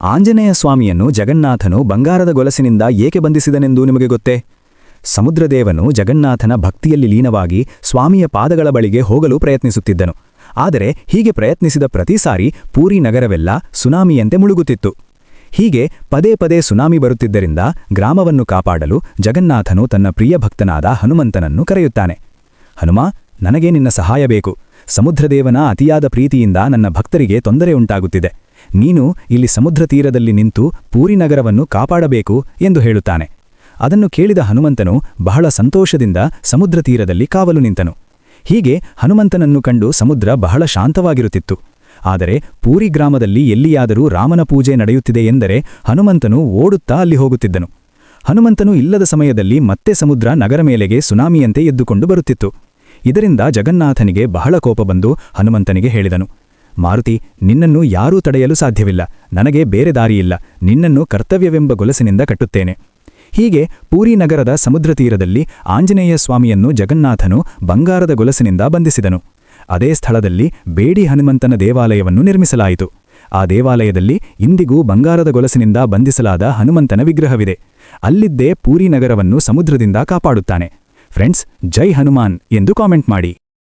ಆಂಜನೇಯ ಸ್ವಾಮಿಯನ್ನು ಜಗನ್ನಾಥನು ಬಂಗಾರದ ಗೊಲಸಿನಿಂದ ಏಕೆ ಬಂಧಿಸಿದನೆಂದು ನಿಮಗೆ ಗೊತ್ತೇ? ಸಮುದ್ರದೇವನು ಜಗನ್ನಾಥನ ಭಕ್ತಿಯಲ್ಲಿ ಲೀನವಾಗಿ ಸ್ವಾಮಿಯ ಪಾದಗಳ ಬಳಿಗೆ ಹೋಗಲು ಪ್ರಯತ್ನಿಸುತ್ತಿದ್ದನು. ಆದರೆ ಹೀಗೆ ಪ್ರಯತ್ನಿಸಿದ ಪ್ರತಿ ಸಾರಿ ಪೂರಿ ನಗರವೆಲ್ಲ ಸುನಾಮಿಯಂತೆ ಮುಳುಗುತ್ತಿತ್ತು. ಹೀಗೆ ಪದೇ ಪದೇ ಸುನಾಮಿ ಬರುತ್ತಿದ್ದರಿಂದ ಗ್ರಾಮವನ್ನು ಕಾಪಾಡಲು ಜಗನ್ನಾಥನು ತನ್ನ ಪ್ರಿಯ ಭಕ್ತನಾದ ಹನುಮಂತನನ್ನು ಕರೆಯುತ್ತಾನೆ. ಹನುಮ, ನನಗೆ ನಿನ್ನ ಸಹಾಯ ಬೇಕು. ಸಮುದ್ರದೇವನ ಅತಿಯಾದ ಪ್ರೀತಿಯಿಂದ ನನ್ನ ಭಕ್ತರಿಗೆ ತೊಂದರೆ ಉಂಟಾಗುತ್ತಿದೆ. ನೀನು ಇಲ್ಲಿ ಸಮುದ್ರ ತೀರದಲ್ಲಿ ನಿಂತು ಪೂರಿ ನಗರವನ್ನು ಕಾಪಾಡಬೇಕು ಎಂದು ಹೇಳುತ್ತಾನೆ. ಅದನ್ನು ಕೇಳಿದ ಹನುಮಂತನು ಬಹಳ ಸಂತೋಷದಿಂದ ಸಮುದ್ರ ತೀರದಲ್ಲಿ ಕಾವಲು ನಿಂತನು. ಹೀಗೆ ಹನುಮಂತನನ್ನು ಕಂಡು ಸಮುದ್ರ ಬಹಳ ಶಾಂತವಾಗಿರುತ್ತಿತ್ತು. ಆದರೆ ಪೂರಿ ಗ್ರಾಮದಲ್ಲಿ ಎಲ್ಲಿಯಾದರೂ ರಾಮನ ಪೂಜೆ ನಡೆಯುತ್ತಿದೆ ಎಂದರೆ ಹನುಮಂತನು ಓಡುತ್ತಾ ಅಲ್ಲಿ ಹೋಗುತ್ತಿದ್ದನು. ಹನುಮಂತನು ಇಲ್ಲದ ಸಮಯದಲ್ಲಿ ಮತ್ತೆ ಸಮುದ್ರ ನಗರ ಮೇಲೆಗೆ ಸುನಾಮಿಯಂತೆ ಎದ್ದುಕೊಂಡು ಬರುತ್ತಿತ್ತು. ಇದರಿಂದ ಜಗನ್ನಾಥನಿಗೆ ಬಹಳ ಕೋಪ ಬಂದು ಹನುಮಂತನಿಗೆ ಹೇಳಿದನು, ಮಾರುತಿ, ನಿನ್ನನ್ನು ಯಾರೂ ತಡೆಯಲು ಸಾಧ್ಯವಿಲ್ಲ. ನನಗೆ ಬೇರೆ ದಾರಿಯಿಲ್ಲ. ನಿನ್ನನ್ನು ಕರ್ತವ್ಯವೆಂಬ ಗೊಲಸಿನಿಂದ ಕಟ್ಟುತ್ತೇನೆ. ಹೀಗೆ ಪೂರಿ ನಗರದ ಸಮುದ್ರ ತೀರದಲ್ಲಿ ಆಂಜನೇಯ ಸ್ವಾಮಿಯನ್ನು ಜಗನ್ನಾಥನು ಬಂಗಾರದ ಗೊಲಸಿನಿಂದ ಬಂಧಿಸಿದನು. ಅದೇ ಸ್ಥಳದಲ್ಲಿ ಬೇಡಿ ಹನುಮಂತನ ದೇವಾಲಯವನ್ನು ನಿರ್ಮಿಸಲಾಯಿತು. ಆ ದೇವಾಲಯದಲ್ಲಿ ಇಂದಿಗೂ ಬಂಗಾರದ ಗೊಲಸಿನಿಂದ ಬಂಧಿಸಲಾದ ಹನುಮಂತನ ವಿಗ್ರಹವಿದೆ. ಅಲ್ಲಿದ್ದೇ ಪೂರಿ ನಗರವನ್ನು ಸಮುದ್ರದಿಂದ ಕಾಪಾಡುತ್ತಾನೆ. ಫ್ರೆಂಡ್ಸ್, ಜೈ ಹನುಮಾನ್ ಎಂದು ಕಾಮೆಂಟ್ ಮಾಡಿ.